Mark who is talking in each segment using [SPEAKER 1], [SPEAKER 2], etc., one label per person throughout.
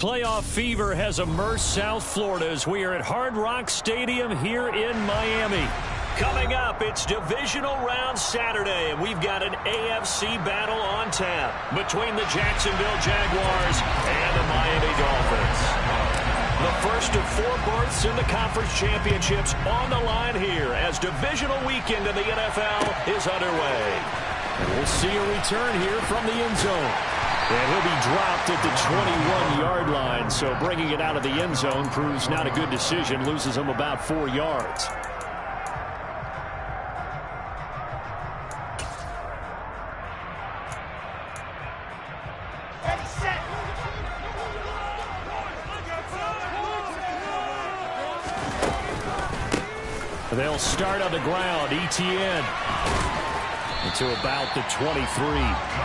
[SPEAKER 1] Playoff fever has immersed South Florida as we are at Hard Rock Stadium here in Miami. Coming up, it's divisional round Saturday, and we've got an AFC battle on tap between the Jacksonville Jaguars and the Miami Dolphins. The first of 4 berths in the conference championships on the line here as divisional weekend in the NFL is underway. And we'll see a return here from the end zone. And he'll be dropped at the 21-yard line, so bringing it out of the end zone proves not a good decision, loses him about 4 yards. They'll start on the ground. ETN into about the 23.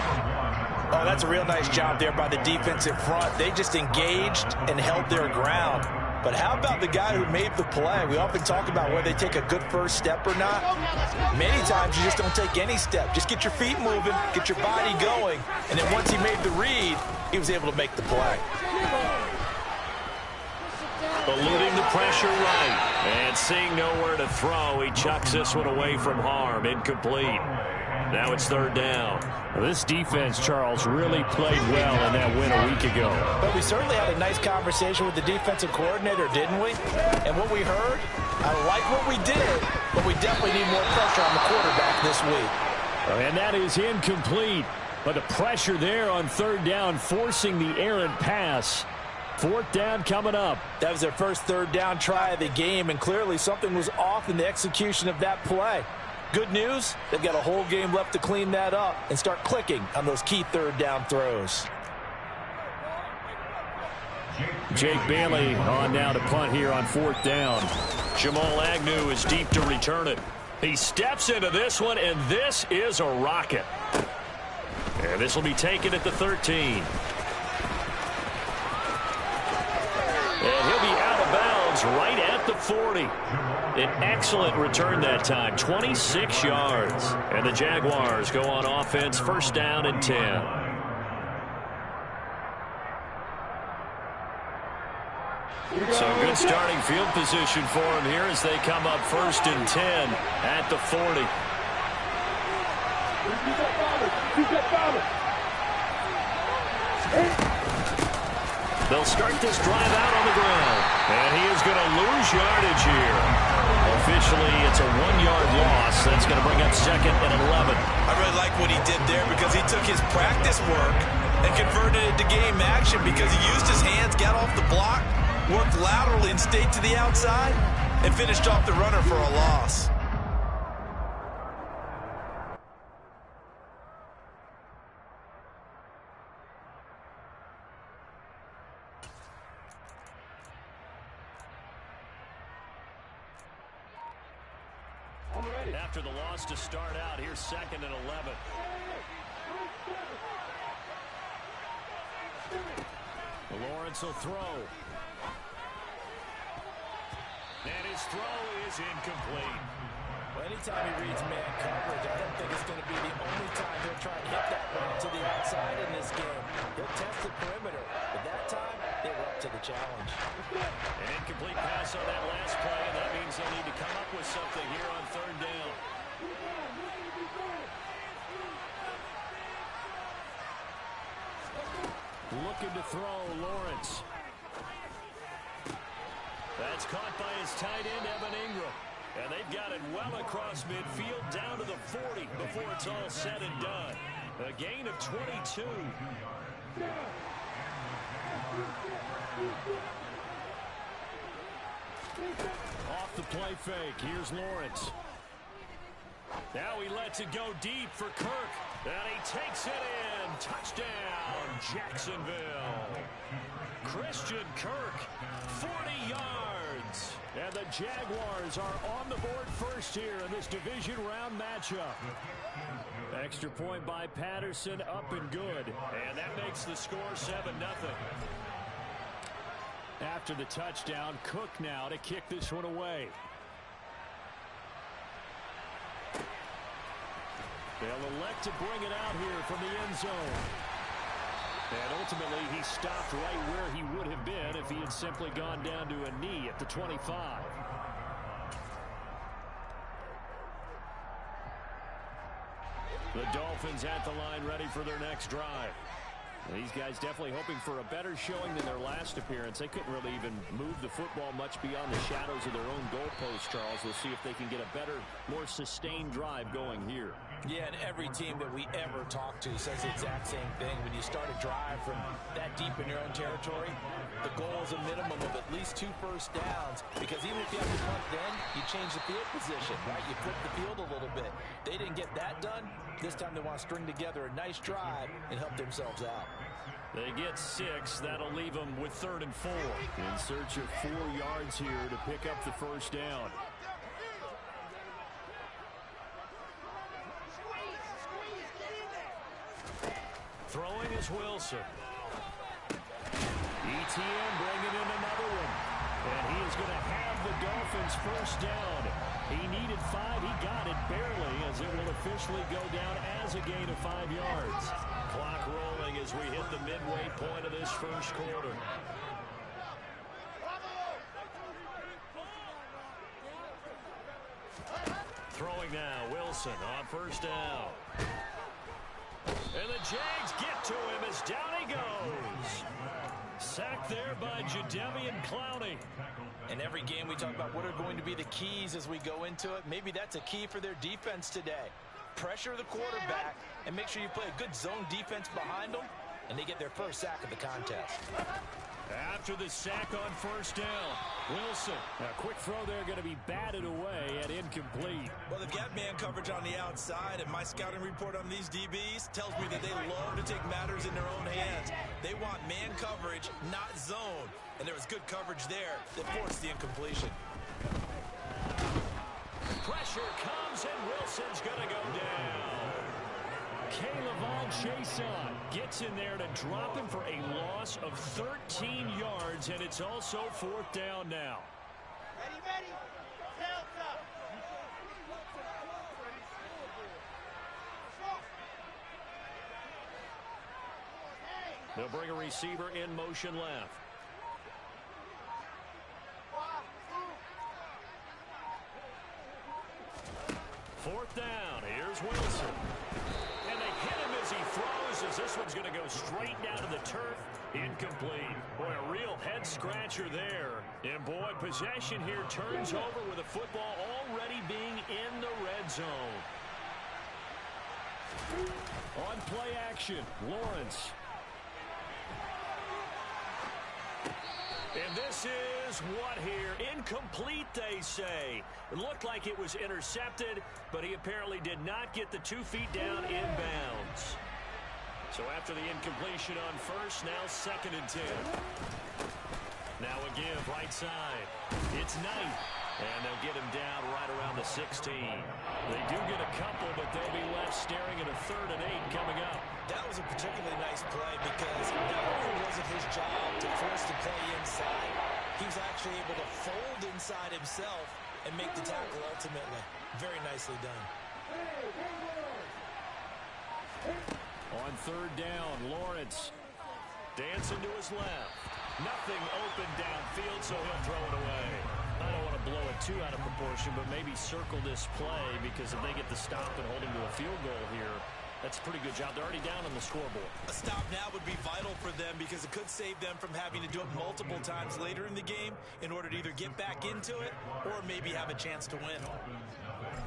[SPEAKER 2] Oh, that's a real nice job there by the defensive front. They just engaged and held their ground. But how about the guy who made the play? We often talk about whether they take a good first step or not. Many times you just don't take any step. Just get your feet moving, get your body going, and then once he made the read, he was able to make the play.
[SPEAKER 1] Eluding the pressure right. And seeing nowhere to throw, he chucks this one away from harm. Incomplete. Now it's 3rd down. Well, this defense, Charles, really played well in that win a week ago.
[SPEAKER 2] But we certainly had a nice conversation with the defensive coordinator, didn't we? And what we heard, I like what we did, but we definitely need more pressure on the quarterback this week.
[SPEAKER 1] And that is incomplete. But the pressure there on 3rd down, forcing the errant pass. 4th down coming up.
[SPEAKER 2] That was their first 3rd down try of the game, and clearly something was off in the execution of that play. Good news, they've got a whole game left to clean that up and start clicking on those key 3rd down throws.
[SPEAKER 1] Jake Bailey on now to punt here on 4th down. Jamal Agnew is deep to return it. He steps into this one, and this is a rocket. And this will be taken at the 13. And he'll be out of bounds right at the 40. An excellent return that time, 26 yards. And the Jaguars go on offense, 1st down and 10. So good starting field position for him here as they come up 1st and 10 at the 40. They'll start this drive out on the ground. And he is going to lose yardage here. Officially, it's a 1-yard loss. That's going to bring up 2nd and 11.
[SPEAKER 2] I really like what he did there because he took his practice work and converted it to game action because he used his hands, got off the block, worked laterally and stayed to the outside, and finished off the runner for a loss.
[SPEAKER 1] After the loss to start out, here's 2nd and 11. Lawrence will throw. And his throw is incomplete.
[SPEAKER 2] Well, anytime he reads man coverage, I don't think it's going to be the only time he'll try and hit that one to the outside in this game. He'll test the perimeter, but that time they were up to the challenge.
[SPEAKER 1] An incomplete pass on that last play, and that means they'll need to come up with something here on 3rd down. Looking to throw, Lawrence. That's caught by his tight end, Evan Ingram. And they've got it well across midfield down to the 40 before it's all said and done. A gain of 22. Off the play fake. Here's Lawrence. Now he lets it go deep for Kirk. And he takes it in. Touchdown, Jacksonville. Christian Kirk, 40 yards. And the Jaguars are on the board first here in this division round matchup. Extra point by Patterson, up and good. And that makes the score 7-0. After the touchdown, Cook now to kick this one away. They'll elect to bring it out here from the end zone. And ultimately, he stopped right where he would have been if he had simply gone down to a knee at the 25. The Dolphins at the line ready for their next drive. These guys definitely hoping for a better showing than their last appearance. They couldn't really even move the football much beyond the shadows of their own goalpost, Charles. We'll see if they can get a better, more sustained drive going here.
[SPEAKER 2] Yeah, and every team that we ever talk to says the exact same thing. When you start a drive from that deep in your own territory, the goal is a minimum of at least 2 first downs, because even if you have to punt then, you change the field position, right? You flip the field a little bit. They didn't get that done. This time they want to string together a nice drive and help themselves out.
[SPEAKER 1] They get 6. That'll leave them with 3rd and 4. In search of 4 yards here to pick up the first down. Throwing is Wilson. ETN bringing in another one. And he is going to have the Dolphins first down. He needed 5. He got it barely, as it will officially go down as a gain of 5 yards. Clock rolling as we hit the midway point of this first quarter. Throwing now, Wilson on first down. And the Jags get to him as down he goes. Sacked there by Jadeveon Clowney.
[SPEAKER 2] In every game we talk about what are going to be the keys as we go into it. Maybe that's a key for their defense today. Pressure the quarterback and make sure you play a good zone defense behind them, and they get their first sack of the contest.
[SPEAKER 1] After the sack on first down, Wilson. A quick throw there going to be batted away and incomplete.
[SPEAKER 3] Well, they've got man coverage on the outside, and my scouting report on these DBs tells me that they love to take matters in their own hands. They want man coverage, not zone. And there was good coverage there that forced the incompletion.
[SPEAKER 1] Pressure comes, and Wilson's going to go down. K'Lavon Chaisson gets in there to drop him for a loss of 13 yards, and it's also 4th down now.
[SPEAKER 4] Ready. Tails up.
[SPEAKER 1] They'll bring a receiver in motion left. Fourth down. Here's Wilson. And they hit him as he throws, as this one's going to go straight down to the turf. Incomplete. Boy, a real head-scratcher there. And, boy, possession here turns over with the football already being in the red zone. On play action, Lawrence. And this is what here? Incomplete, they say. It looked like it was intercepted, but he apparently did not get the 2 feet down inbounds. So after the incompletion on first, now 2nd and 10. Now again, right side. It's Knight. And they'll get him down right around the 16. They do get a couple, but they'll be left staring at a 3rd and 8 coming up.
[SPEAKER 2] That was a particularly nice play because not only was it his job to force the play inside, he was actually able to fold inside himself and make the tackle ultimately. Very nicely done.
[SPEAKER 1] On 3rd down, Lawrence dancing to his left. Nothing open downfield, so he'll throw it away. I don't want to blow it too out of proportion, but maybe circle this play, because if they get the stop and hold him to a field goal here, that's a pretty good job. They're already down on the scoreboard.
[SPEAKER 3] A stop now would be vital for them because it could save them from having to do it multiple times later in the game in order to either get back into it or maybe have a chance to win.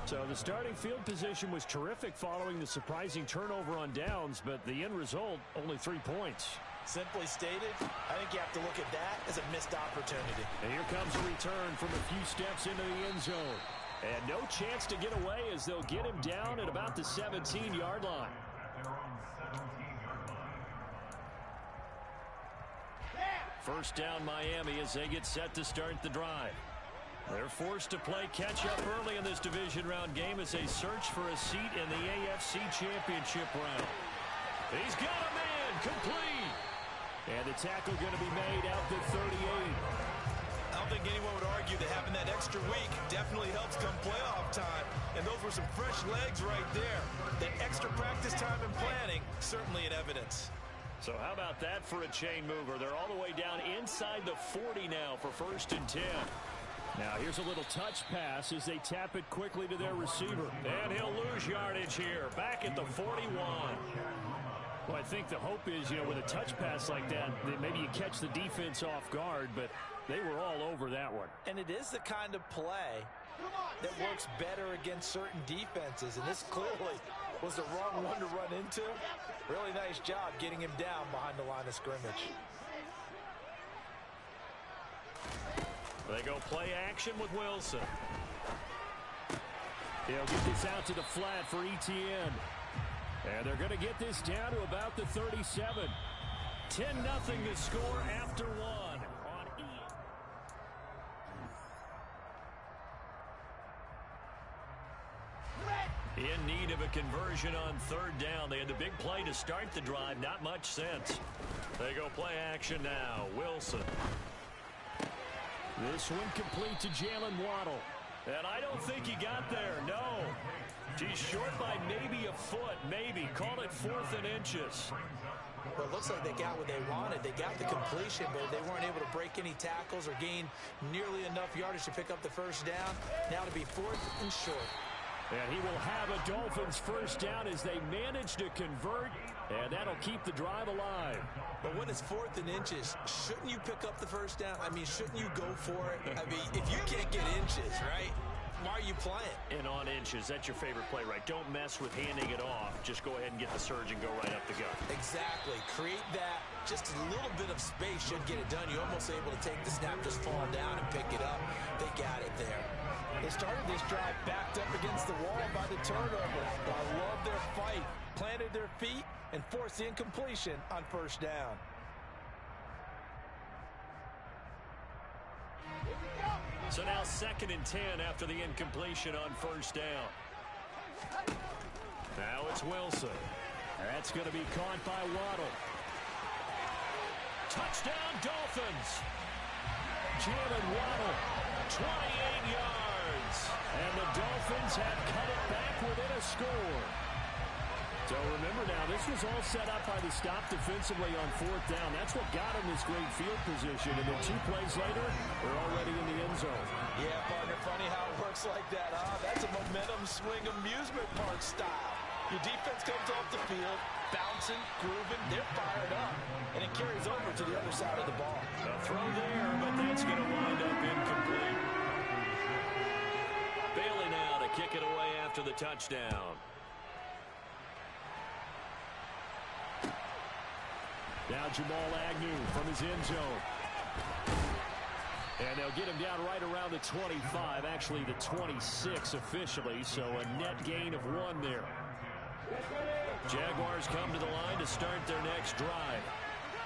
[SPEAKER 1] So the starting field position was terrific following the surprising turnover on downs, but the end result, only 3 points.
[SPEAKER 2] Simply stated, I think you have to look at that as a missed opportunity.
[SPEAKER 1] And here comes a return from a few steps into the end zone. And no chance to get away as they'll get him down at about the 17-yard line. First down Miami as they get set to start the drive. They're forced to play catch-up early in this division round game as they search for a seat in the AFC Championship round. He's got a man, complete. And the tackle going to be made out to 38.
[SPEAKER 3] I don't think anyone would argue that having that extra week definitely helps come playoff time. And those were some fresh legs right there. That extra practice time and planning, certainly in evidence.
[SPEAKER 1] So how about that for a chain mover? They're all the way down inside the 40 now for 1st and 10. Now here's a little touch pass as they tap it quickly to their receiver. And he'll lose yardage here. Back at the 41. Well, I think the hope is, with a touch pass like that maybe you catch the defense off guard, but they were all over that one.
[SPEAKER 2] And it is the kind of play that works better against certain defenses, and this clearly was the wrong one to run into. Really nice job getting him down behind the line of scrimmage.
[SPEAKER 1] They go play action with Wilson. He'll get this out to the flat for ETN. And they're going to get this down to about the 37. 10-0 to score after one. In need of a conversion on 3rd down. They had the big play to start the drive. Not much sense. They go play action now. Wilson. This one complete to Jalen Waddle. And I don't think he got there. No. He's short by maybe a foot. Maybe. Call it 4th and inches.
[SPEAKER 2] Well, it looks like they got what they wanted. They got the completion, but they weren't able to break any tackles or gain nearly enough yardage to pick up the 1st down. Now to be 4th and short.
[SPEAKER 1] And he will have a Dolphins 1st down as they manage to convert, and that'll keep the drive alive.
[SPEAKER 2] But when it's 4th and inches, shouldn't you pick up the 1st down? I mean, shouldn't you go for it? I mean, if you can't get inches, right, why are you playing?
[SPEAKER 1] And on inches, that's your favorite play, right? Don't mess with handing it off. Just go ahead and get the surge and go right up the gut.
[SPEAKER 2] Exactly. Create that. Just a little bit of space should get it done. You're almost able to take the snap, just fall down and pick it up. They got it there. They started this drive backed up against the wall by the turnover. But I love their fight. Planted their feet and forced the incompletion on 1st down.
[SPEAKER 1] So now 2nd and 10 after the incompletion on 1st down. Now it's Wilson. That's going to be caught by Waddle. Touchdown Dolphins. Jalen Waddle, 28 yards. And the Dolphins have cut it back within a score. So remember now, this was all set up by the stop defensively on 4th down. That's what got him this great field position. And then 2 plays later, they're already in the end zone.
[SPEAKER 2] Yeah, partner, funny how it works like that, huh? That's a momentum swing amusement park style. Your defense comes off the field, bouncing, grooving, they're fired up. And it carries over to the other side of the ball.
[SPEAKER 1] A throw there, but that's going to wind up incomplete. Bailey now to kick it away after the touchdown. Now Jamal Agnew from his end zone. And they'll get him down right around the 25, actually the 26 officially, so a net gain of 1 there. Jaguars come to the line to start their next drive.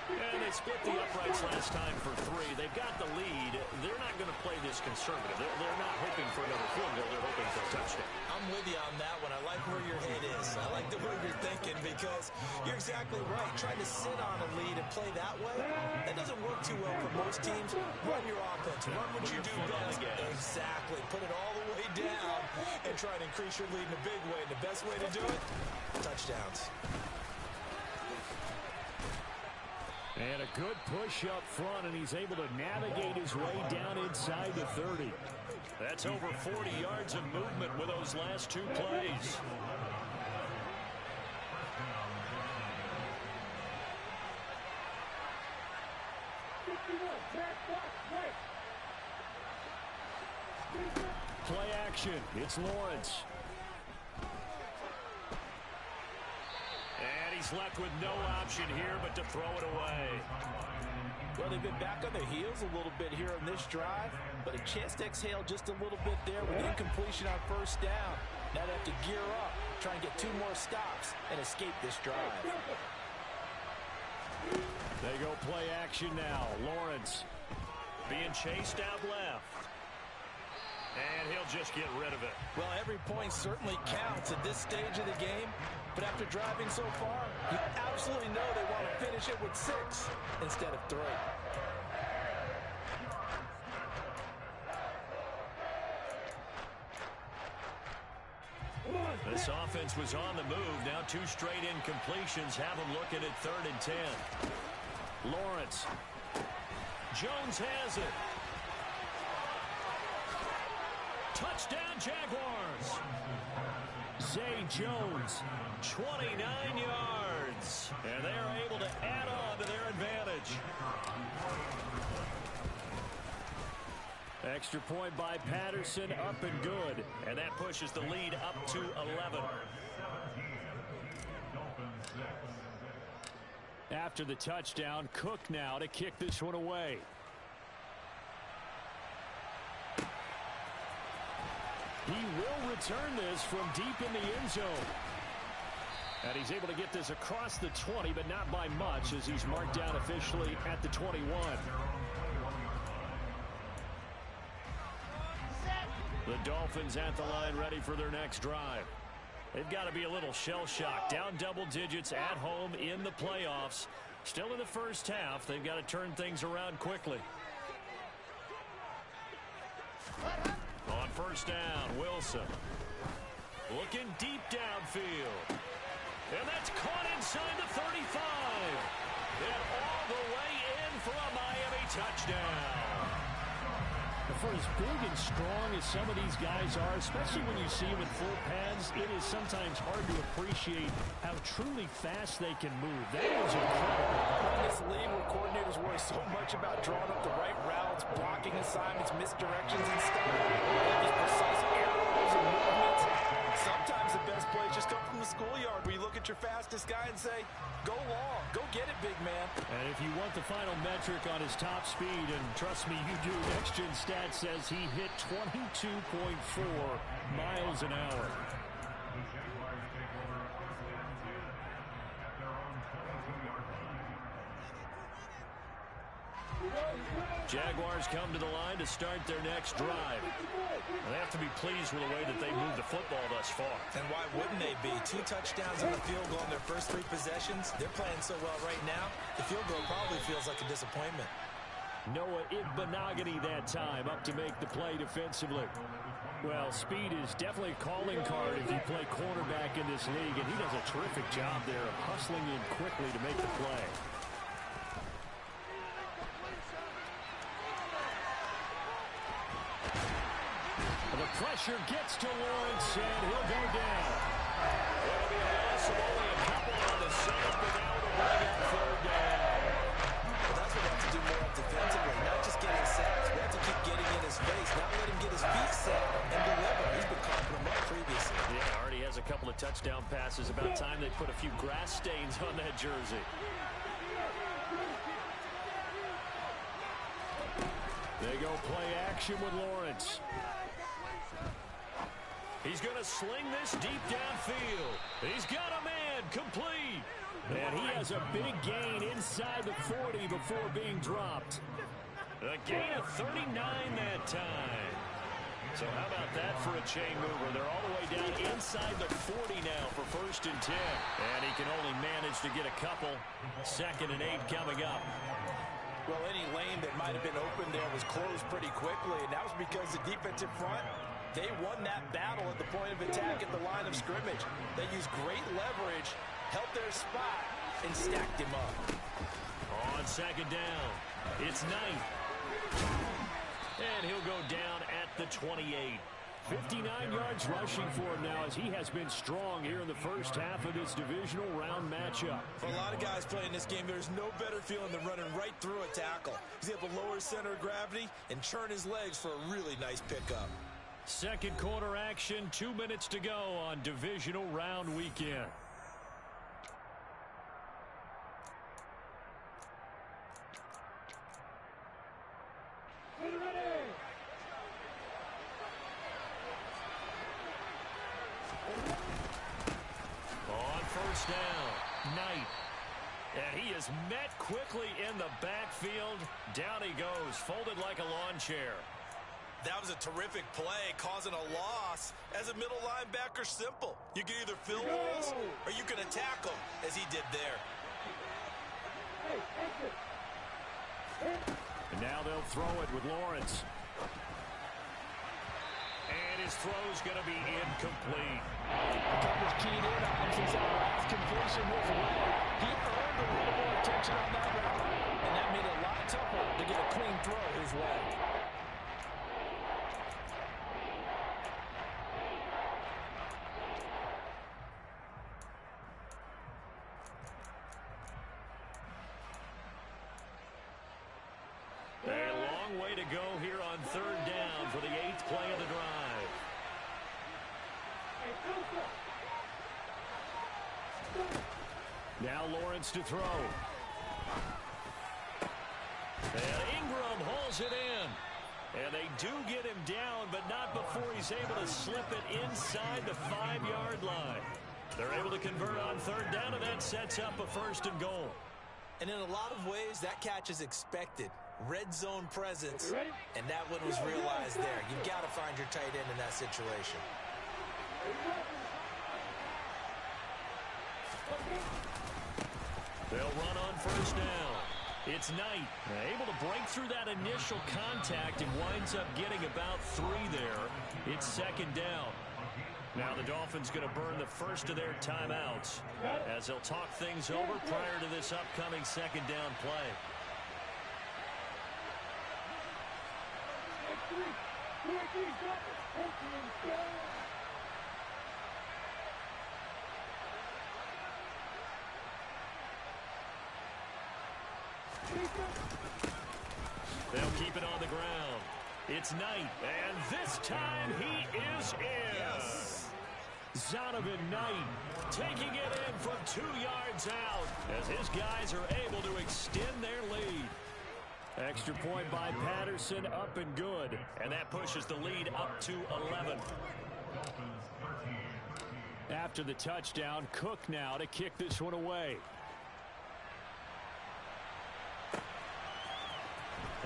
[SPEAKER 1] And they split the uprights last time for 3. They've got the lead. They're not going to play this conservative. They're not hoping for another field goal. They're hoping for a touchdown.
[SPEAKER 2] I'm with you on that one. I like where your head is. I like the way you're thinking because you're exactly right. Trying to sit on a lead and play that way, that doesn't work too well for most teams. Run your offense. Run what you do best. Exactly. Put it all the way down and try to increase your lead in a big way. And the best way to do it, touchdowns.
[SPEAKER 1] And a good push up front, and he's able to navigate his way down inside the 30. That's over 40 yards of movement with those last 2 plays. Play action. It's Lawrence. And he's left with no option here but to throw it away.
[SPEAKER 2] Well, they've been back on their heels a little bit here on this drive, but a chance to exhale just a little bit there with the incompletion on 1st down. Now they have to gear up, try and get 2 more stops and escape this drive.
[SPEAKER 1] They go play action now. Lawrence being chased out left. And he'll just get rid of it.
[SPEAKER 2] Well, every point certainly counts at this stage of the game. But after driving so far, you absolutely know they want to finish it with 6 instead of 3.
[SPEAKER 1] This offense was on the move. Now 2 straight incompletions have them looking at 3rd and 10. Lawrence. Jones has it. Touchdown, Jaguars. Zay Jones, 29 yards. And they are able to add on to their advantage. Extra point by Patterson, up and good. And that pushes the lead up to 11. After the touchdown, Cook now to kick this one away. He will return this from deep in the end zone. And he's able to get this across the 20, but not by much, as he's marked down officially at the 21. The Dolphins at the line, ready for their next drive. They've got to be a little shell-shocked. Down double digits at home in the playoffs. Still in the first half. They've got to turn things around quickly. On first down, Wilson. Looking deep downfield. And that's caught inside the 35. And all the way in for a Miami touchdown. For as big and strong as some of these guys are, especially when you see them in full pads, it is sometimes hard to appreciate how truly fast they can move. That was incredible.
[SPEAKER 2] In this league where coordinators worry so much about drawing up the right routes, blocking assignments, misdirections and stuff, these precise arrows and movements, sometimes the best plays just come from the schoolyard where you look at your fastest guy and say, go long, go get it, big man.
[SPEAKER 1] And if you want the final metric on his top speed, and trust me, you do, Next Gen Stats says he hit 22.4 miles an hour. Jaguars come to the line to start their next drive. They have to be pleased with the way that they moved the football thus far.
[SPEAKER 2] And why wouldn't they be? 2 touchdowns on the field goal in their first 3 possessions. They're playing so well right now, the field goal probably feels like a disappointment.
[SPEAKER 1] Noah Igbenogany that time up to make the play defensively. Well, speed is definitely a calling card if you play quarterback in this league, and he does a terrific job there of hustling in quickly to make the play. The pressure gets to Lawrence, and he'll go down. It'll be a loss of only a couple on the sack, but now to bring up 3rd down.
[SPEAKER 2] Well, that's what we have to do more up defensively, not just getting sacks. We have to keep getting in his face, not let him get his feet set and deliver. He's been coughing them up previously.
[SPEAKER 1] Yeah, already has a couple of touchdown passes. About time they put a few grass stains on that jersey. They go play action with Lawrence. He's going to sling this deep downfield. He's got a man, complete. And he has a big gain inside the 40 before being dropped. A gain of 39 that time. So how about that for a chain mover? They're all the way down inside the 40 now for 1st and 10. And he can only manage to get a couple. 2nd and 8 coming up.
[SPEAKER 2] Well, any lane that might have been open there was closed pretty quickly, and that was because the defensive front, they won that battle at the point of attack at the line of scrimmage. They used great leverage, held their spot, and stacked him up.
[SPEAKER 1] On 2nd down, it's Knight. And he'll go down at the 28. 59 yards rushing for him now as he has been strong here in the first half of this divisional round matchup.
[SPEAKER 2] For a lot of guys playing this game, there's no better feeling than running right through a tackle. He's able to lower his center of gravity and churn his legs for a really nice pickup.
[SPEAKER 1] 2nd quarter action, 2 minutes to go on divisional round weekend. Down, Knight. And he is met quickly in the backfield. Down he goes, folded like a lawn chair.
[SPEAKER 3] That was a terrific play, causing a loss. As a middle linebacker, simple. You can either fill holes or you can attack them, as he did there.
[SPEAKER 1] And now they'll throw it with Lawrence. And his throw's going to be incomplete.
[SPEAKER 2] The coverage keyed in on him since that last completion was wet. He earned a little more attention on that route, and that made it a lot tougher to get a clean throw his way.
[SPEAKER 1] A long way to go here on third down for the 8th play of the drive. Now Lawrence to throw. And Ingram hauls it in. And they do get him down, but not before he's able to slip it inside the 5-yard line. They're able to convert on third down, and that sets up a 1st and goal.
[SPEAKER 2] And in a lot of ways, that catch is expected. Red zone presence, and that one was realized there. You've got to find your tight end in that situation.
[SPEAKER 1] They'll run on 1st down. It's Knight, able to break through that initial contact and winds up getting about 3 there. It's 2nd down. Now the Dolphins going to burn the first of their timeouts as they'll talk things over prior to this upcoming 2nd down play. They'll keep it on the ground. It's Knight, and this time he is in. Yes. Zonovan Knight taking it in from 2 yards out as his guys are able to extend their lead. Extra point by Patterson, up and good. And that pushes the lead up to 11. After the touchdown, Cook now to kick this one away.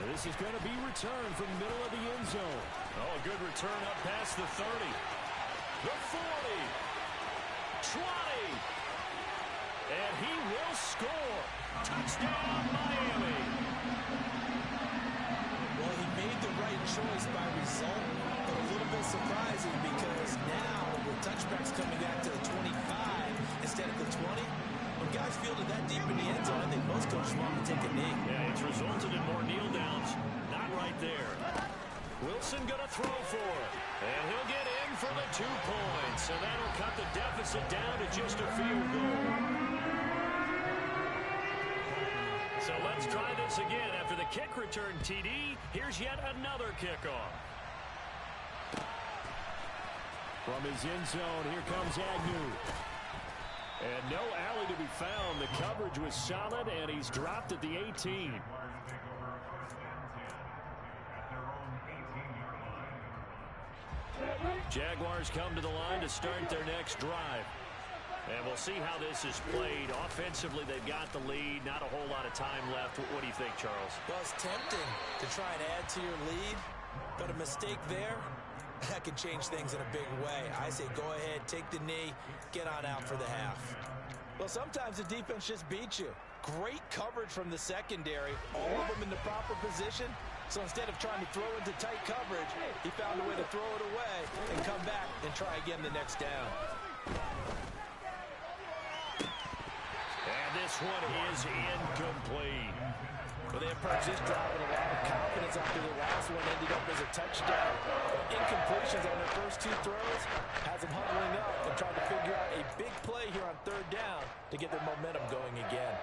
[SPEAKER 1] And this is going to be returned from the middle of the end zone. Oh, a good return up past the 30. The 40. 20. And he will score. Touchdown, Miami.
[SPEAKER 2] Well, he made the right choice by result, but a little bit surprising because now with touchbacks coming back to the 25 instead of the 20, when guys fielded that deep in the end zone, I think most coaches want to take a knee.
[SPEAKER 1] Yeah, it's resulted in more kneel downs. Not right there. Wilson going to throw for it. And he'll get in for the 2 points. And that'll cut the deficit down to just a field goal. So let's try this again. After the kick return TD, here's yet another kickoff. From his end zone, here comes Agnew. And no alley to be found. The coverage was solid, and he's dropped at the 18. Jaguars come to the line to start their next drive. And we'll see how this is played. Offensively, they've got the lead. Not a whole lot of time left. What do you think, Charles?
[SPEAKER 2] Well, it's tempting to try and add to your lead, but a mistake there, that could change things in a big way. I say go ahead, take the knee, get on out for the half. Well, sometimes the defense just beats you. Great coverage from the secondary, all of them in the proper position. So instead of trying to throw into tight coverage, he found a way to throw it away and come back and try again the next down.
[SPEAKER 1] And this one is incomplete.
[SPEAKER 2] Well, they approached this drive with a lot of confidence after the last one ended up as a touchdown. Incompletions on their first 2 throws has them huddling up and trying to figure out a big play here on third down to get their momentum going again.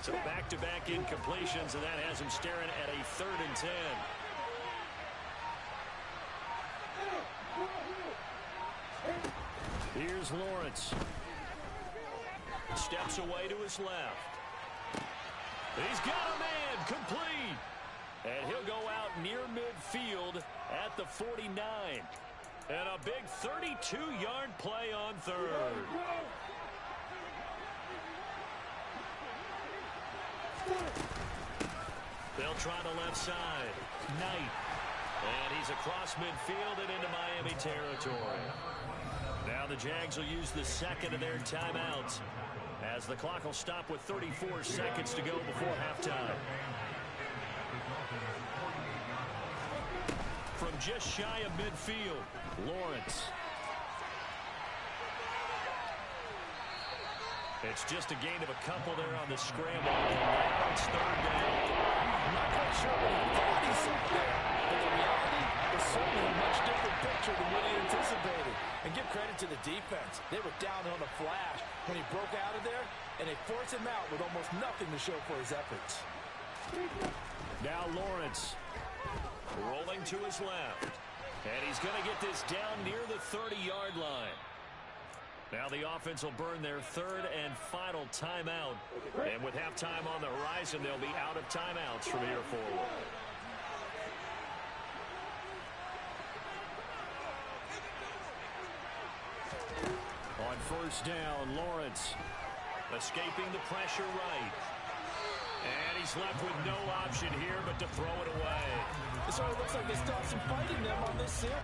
[SPEAKER 1] So back-to-back incompletions, and that has him staring at a 3rd and 10. Here's Lawrence. Steps away to his left. He's got a man, complete. And he'll go out near midfield at the 49. And a big 32-yard play on third. They'll try the left side. Knight. And he's across midfield and into Miami territory. Now the Jags will use the second of their timeouts as the clock will stop with 34 seconds to go before halftime. From just shy of midfield, Lawrence. It's just a gain of a couple there on the scramble. And now it's third down.
[SPEAKER 2] I'm not quite sure what he thought he saw there, but the reality is certainly a much different picture than what he anticipated. And give credit to the defense. They were down on a flash when he broke out of there, and they forced him out with almost nothing to show for his efforts.
[SPEAKER 1] Now Lawrence rolling to his left. And he's going to get this down near the 30-yard line. Now the offense will burn their third and final timeout. And with halftime on the horizon, they'll be out of timeouts from here forward. On first down, Lawrence escaping the pressure right. And he's left with no option here but to throw it away.
[SPEAKER 2] It sort of looks like they still have some fight in them on this series.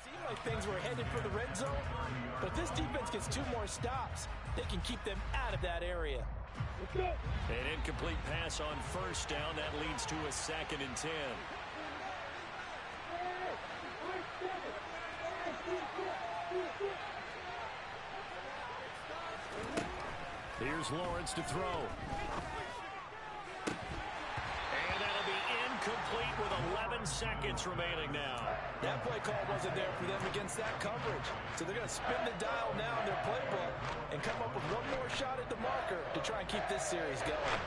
[SPEAKER 2] Seemed like things were headed for the red zone, but this defense gets 2 more stops. They can keep them out of that area.
[SPEAKER 1] An incomplete pass on first down. That leads to a 2nd and 10. Here's Lawrence to throw. And that'll be incomplete with 11 seconds remaining now.
[SPEAKER 2] That play call wasn't there for them against that coverage. So they're going to spin the dial now in their playbook and come up with one more shot at the marker to try and keep this series going.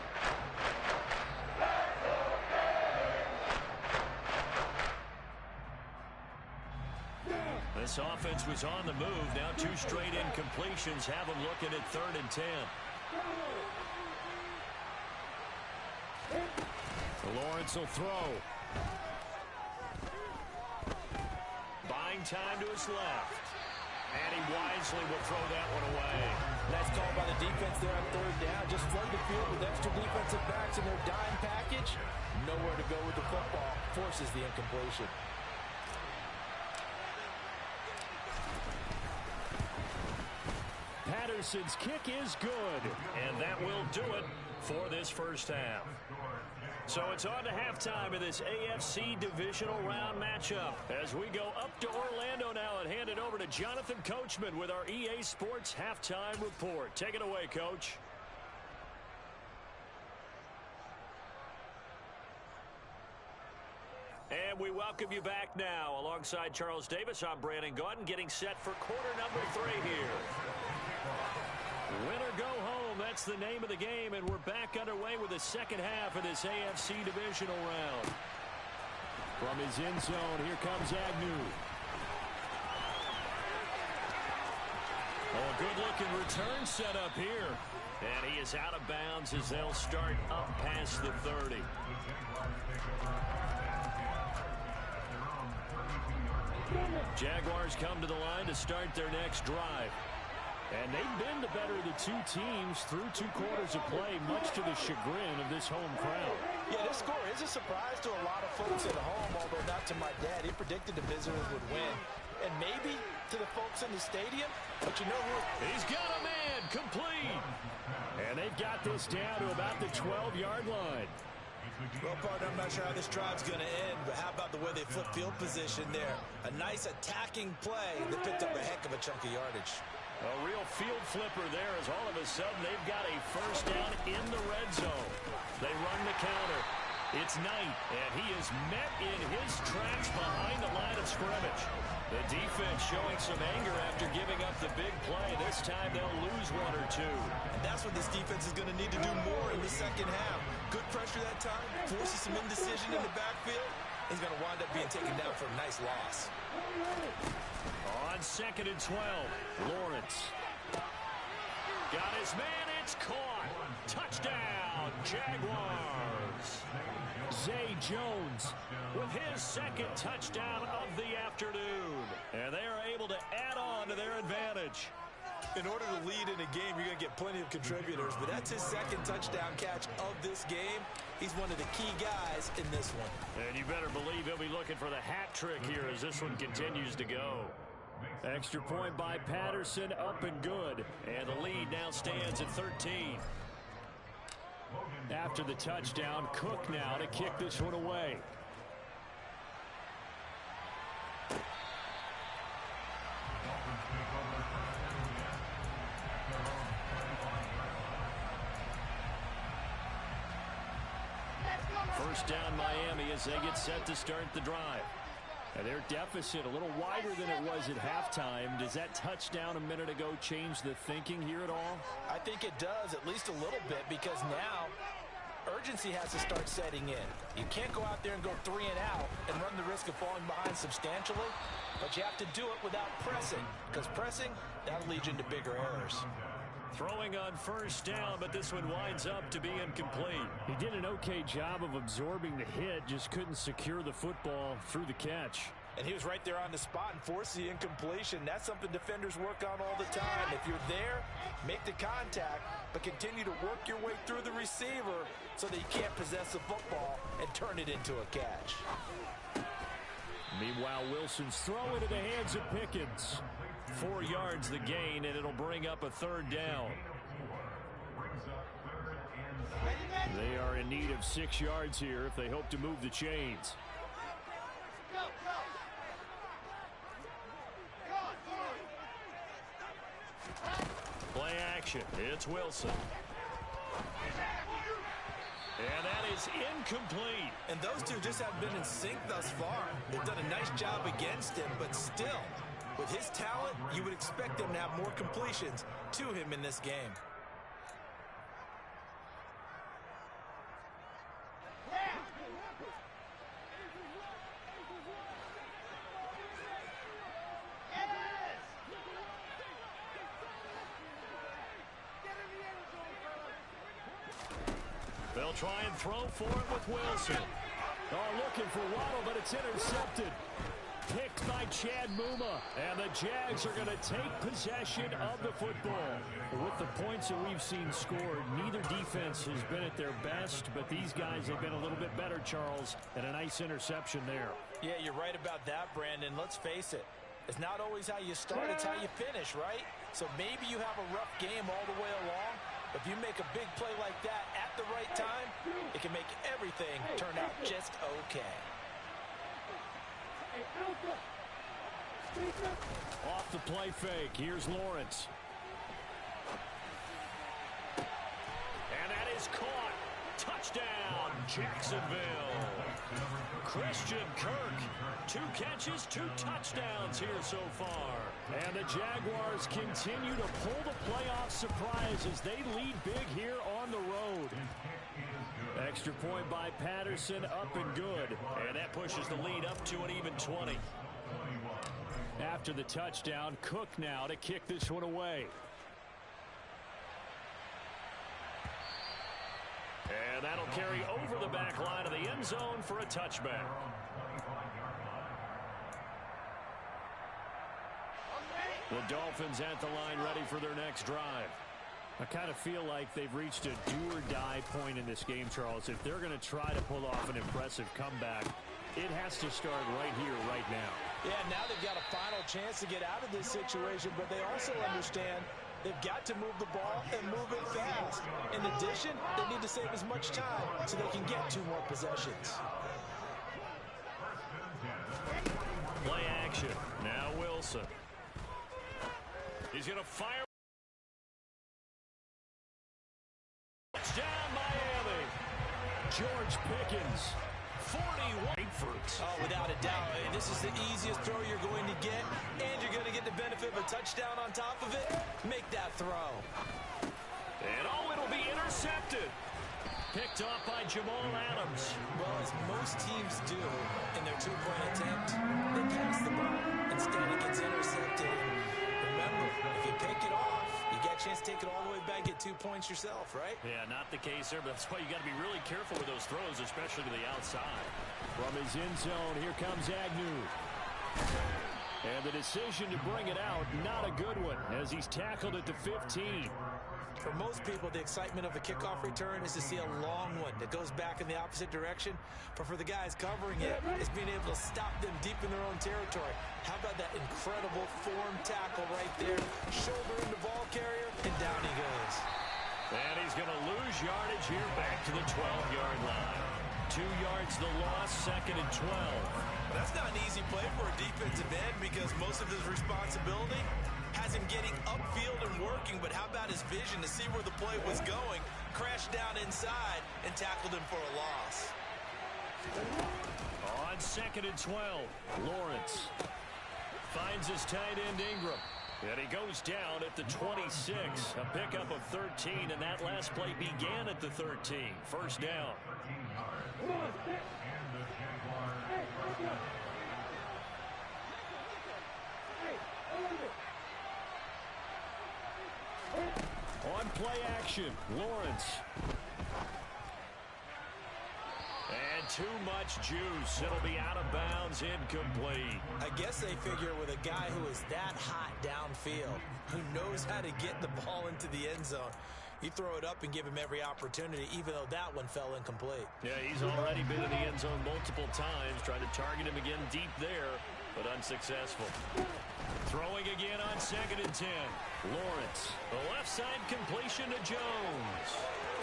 [SPEAKER 1] This offense was on the move. Now 2 straight incompletions have them looking at 3rd and 10. Lawrence will throw. Buying time to his left. And he wisely will throw that one away.
[SPEAKER 2] Nice call by the defense there on 3rd down. Just flood the field with extra defensive backs in their dime package. Nowhere to go with the football. Forces the incompletion.
[SPEAKER 1] Patterson's kick is good. And that will do it for this first half. So it's on to halftime of this AFC divisional round matchup as we go up to Orlando now and hand it over to Jonathan Coachman with our EA Sports halftime report. Take it away, Coach. And we welcome you back now. Alongside Charles Davis, I'm Brandon Gaudin, getting set for quarter number 3 here. Win or go home, that's the name of the game, and we're back underway with the second half of this AFC divisional round. From his end zone, here comes Agnew. Oh, a good-looking return set up here. And he is out of bounds as they'll start up past the 30. Jaguars come to the line to start their next drive. And they've been the better of the two teams through 2 quarters of play, much to the chagrin of this home crowd.
[SPEAKER 2] Yeah, this score is a surprise to a lot of folks at home, although not to my dad. He predicted the visitors would win. And maybe to the folks in the stadium, but you know who?
[SPEAKER 1] He's got a man, complete. And they've got this down to about the 12-yard line.
[SPEAKER 3] Well, partner, I'm not sure how this drive's going to end, but how about the way they flip field position there? A nice attacking play that picked up a heck of a chunk of yardage.
[SPEAKER 1] A real field flipper there as all of a sudden they've got a first down in the red zone. They run the counter. It's Knight, and he is met in his tracks behind the line of scrimmage. The defense showing some anger after giving up the big play. This time they'll lose 1 or 2.
[SPEAKER 3] And that's what this defense is going to need to do more in the second half. Good pressure that time, forces some indecision in the backfield. He's going to wind up being taken down for a nice loss.
[SPEAKER 1] On 2nd and 12, Lawrence. Got his man, it's caught. Touchdown, Jaguars. Zay Jones with his 2nd touchdown of the afternoon. And they are able to add on to their advantage.
[SPEAKER 3] In order to lead in a game, you're going to get plenty of contributors, but that's his 2nd touchdown catch of this game. He's one of the key guys in this one.
[SPEAKER 1] And you better believe he'll be looking for the hat trick here as this one continues to go. Extra point by Patterson, up and good. And the lead now stands at 13. After the touchdown, Cook now to kick this one away. First down Miami as they get set to start the drive. And their deficit a little wider than it was at halftime. Does that touchdown a minute ago change the thinking here at all?
[SPEAKER 2] I think it does, at least a little bit, because now urgency has to start setting in. You can't go out there and go 3 and out and run the risk of falling behind substantially, but you have to do it without pressing, because pressing, that'll lead you into bigger errors.
[SPEAKER 1] Throwing on first down, but this one winds up to be incomplete. He did an okay job of absorbing the hit, just couldn't secure the football through the catch.
[SPEAKER 2] And he was right there on the spot and forced the incompletion. That's something defenders work on all the time. If you're there, make the contact, but continue to work your way through the receiver so that you can't possess the football and turn it into a catch.
[SPEAKER 1] Meanwhile, Wilson's throw into the hands of Pickens. 4 yards the gain, and it'll bring up a 3rd down. They are in need of 6 yards here if they hope to move the chains. Play action. It's Wilson. And that is incomplete.
[SPEAKER 3] And those two just haven't been in sync thus far. They've done a nice job against him, but still, with his talent, you would expect them to have more completions to him in this game.
[SPEAKER 1] They'll try and throw for it with Wilson. Oh, looking for Waddle, but it's intercepted. Picked by Chad Muma, and the Jags are going to take possession of the football. With the points that we've seen scored, neither defense has been at their best, but these guys have been a little bit better, Charles, and a nice interception there.
[SPEAKER 2] Yeah, you're right about that, Brandon. Let's face it. It's not always how you start, it's how you finish, right? So maybe you have a rough game all the way along. If you make a big play like that at the right time, it can make everything turn out just okay.
[SPEAKER 1] Off the play fake, here's Lawrence. And that is caught. Touchdown, Jacksonville. Christian Kirk, 2 catches, 2 touchdowns here so far. And the Jaguars continue to pull the playoff surprise as they lead big here on the road. Extra point by Patterson, up and good. And that pushes the lead up to an even 20. After the touchdown, Cook now to kick this one away. And that'll carry over the back line of the end zone for a touchback. The Dolphins at the line ready for their next drive. I kind of feel like they've reached a do-or-die point in this game, Charles. If they're going to try to pull off an impressive comeback, it has to start right here, right now.
[SPEAKER 2] Yeah, now they've got a final chance to get out of this situation, but they also understand they've got to move the ball and move it fast. In addition, they need to save as much time so they can get 2 more possessions.
[SPEAKER 1] Play action. Now Wilson. He's going to fire. Touchdown, Miami. George Pickens. 41 fruits.
[SPEAKER 2] Oh, without a doubt. This is the easiest throw you're going to get, and you're going to get the benefit of a touchdown on top of it. Make that throw.
[SPEAKER 1] And it'll be intercepted. Picked off by Jamal Adams.
[SPEAKER 2] Well, as most teams do in their 2-point attempt, they pass the ball. Instead, it gets intercepted. Remember, if you pick it off, you get a chance to take it all the way back, get 2 points yourself, right?
[SPEAKER 1] Yeah, not the case there, but that's why you got to be really careful with those throws, especially to the outside. From his end zone, here comes Agnew. And the decision to bring it out, not a good one, as he's tackled at the 15.
[SPEAKER 2] For most people, the excitement of a kickoff return is to see a long one that goes back in the opposite direction. But for the guys covering it, it's being able to stop them deep in their own territory. How about that incredible form tackle right there? Shoulder in the ball carrier, and down he goes.
[SPEAKER 1] And he's going to lose yardage here back to the 12-yard line. 2 yards the loss, 2nd and 12.
[SPEAKER 3] That's not an easy play for a defensive end because most of his responsibility has him getting upfield and working, but how about his vision to see where the play was going, crashed down inside, and tackled him for a loss.
[SPEAKER 1] On 2nd and 12, Lawrence finds his tight end Ingram. And he goes down at the 26, a pickup of 13, and that last play began at the 13. First down. On play action, Lawrence. And too much juice. It'll be out of bounds, incomplete.
[SPEAKER 2] I guess they figure with a guy who is that hot downfield, who knows how to get the ball into the end zone, you throw it up and give him every opportunity, even though that one fell incomplete.
[SPEAKER 1] Yeah, he's already been in the end zone multiple times, trying to target him again deep there, but unsuccessful. Throwing again on 2nd and 10. Lawrence, the left side completion to Jones.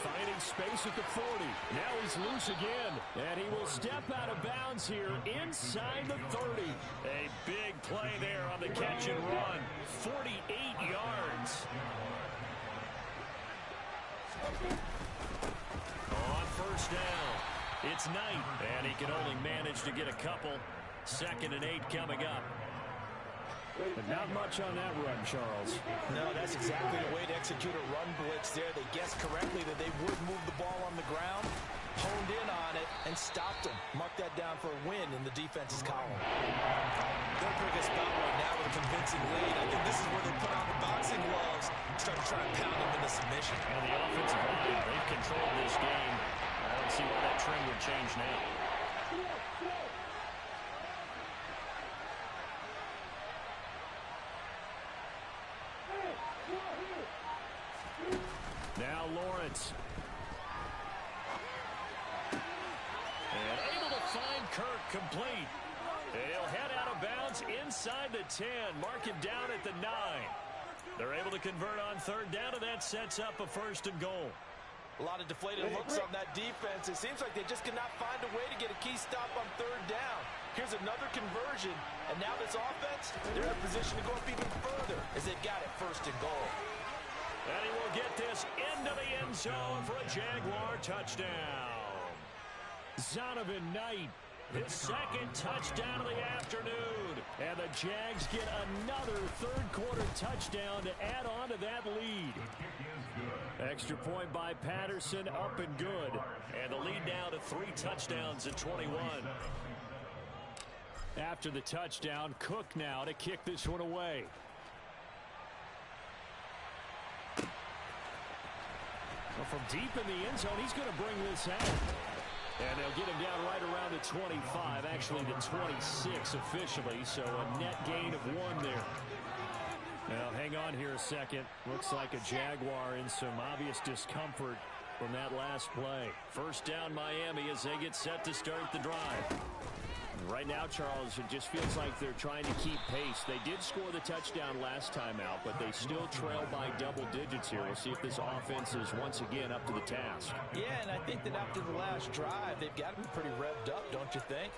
[SPEAKER 1] Finding space at the 40. Now he's loose again, and he will step out of bounds here inside the 30. A big play there on the catch and run. 48 yards. On first down, it's Knight, and he can only manage to get a couple. 2nd and 8 coming up. But not much on that run, Charles.
[SPEAKER 2] No, that's exactly the way to execute a run blitz there. They guessed correctly that they would move the ball on the ground, honed in on it, and stopped them. Mark that down for a win in the defense's column. They'll pick a spot right now with a convincing lead. I think this is where they put on the boxing gloves and start to try and pound them into submission.
[SPEAKER 1] And the offensive line, they've controlled this game. I don't see why that trend would change now. Now Lawrence. And able to find Kirk complete. He'll head out of bounds inside the 10. Mark him down at the 9. They're able to convert on 3rd down, and that sets up a 1st and goal.
[SPEAKER 2] A lot of deflated looks on that defense. It seems like they just cannot find a way to get a key stop on 3rd down. Here's another conversion, and now this offense, they're in a position to go up even further as they've got it 1st and goal.
[SPEAKER 1] And he will get this into the end zone for a Jaguar touchdown. Zonovan Knight, his 2nd touchdown of the afternoon. And the Jags get another 3rd quarter touchdown to add on to that lead. Extra point by Patterson, up and good. And the lead now to 3 touchdowns at 21. After the touchdown, Cook now to kick this one away. Well, from deep in the end zone, he's going to bring this out. And they'll get him down right around the 25, actually the 26 officially, so a net gain of 1 there. Now, hang on here a second. Looks like a Jaguar in some obvious discomfort from that last play. First down, Miami, as they get set to start the drive. Right now, Charles, it just feels like they're trying to keep pace. They did score the touchdown last time out, but they still trail by double digits here. We'll see if this offense is once again up to the task.
[SPEAKER 2] Yeah, and I think that after the last drive, they've got to be pretty revved up, don't you think?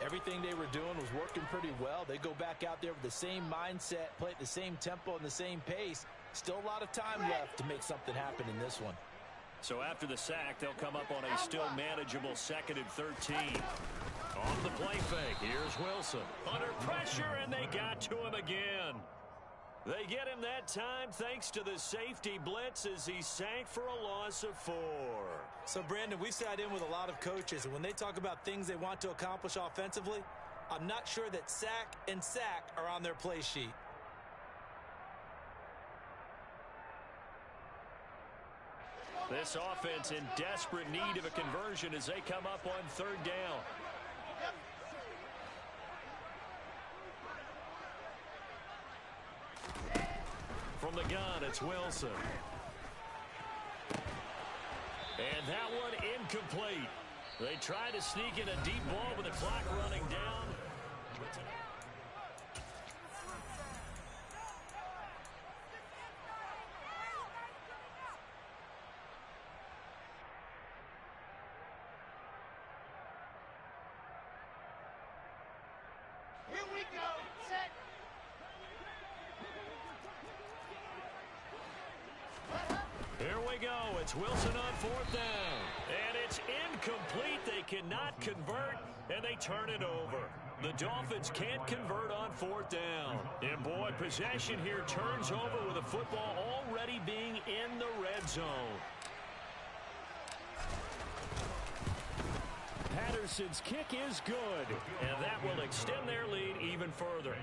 [SPEAKER 2] Everything they were doing was working pretty well. They go back out there with the same mindset, play at the same tempo and the same pace. Still a lot of time left to make something happen in this one.
[SPEAKER 1] So after the sack, they'll come up on a still manageable 2nd and 13. Off the play fake, here's Wilson. Under pressure, and they got to him again. They get him that time thanks to the safety blitz as he sank for a loss of 4.
[SPEAKER 2] So, Brandon, we sat in with a lot of coaches, and when they talk about things they want to accomplish offensively, I'm not sure that sack and sack are on their play sheet.
[SPEAKER 1] This offense in desperate need of a conversion as they come up on 3rd down. From the gun, it's Wilson. And that one incomplete. They try to sneak in a deep ball with the clock running down.
[SPEAKER 4] Here we go. Set.
[SPEAKER 1] Here we go. It's Wilson on 4th down. And it's incomplete. They cannot convert, and they turn it over. The Dolphins can't convert on 4th down. And, boy, possession here turns over with the football already being in the red zone. Patterson's kick is good, and that will extend their lead even further.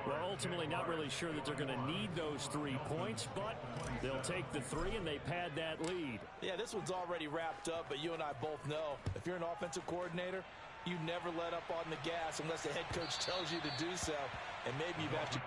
[SPEAKER 1] Well, ultimately not really sure that they're going to need those 3 points, but they'll take the 3 and they pad that lead.
[SPEAKER 2] Yeah, this one's already wrapped up, but you and I both know if you're an offensive coordinator, you never let up on the gas unless the head coach tells you to do so, and maybe you've actually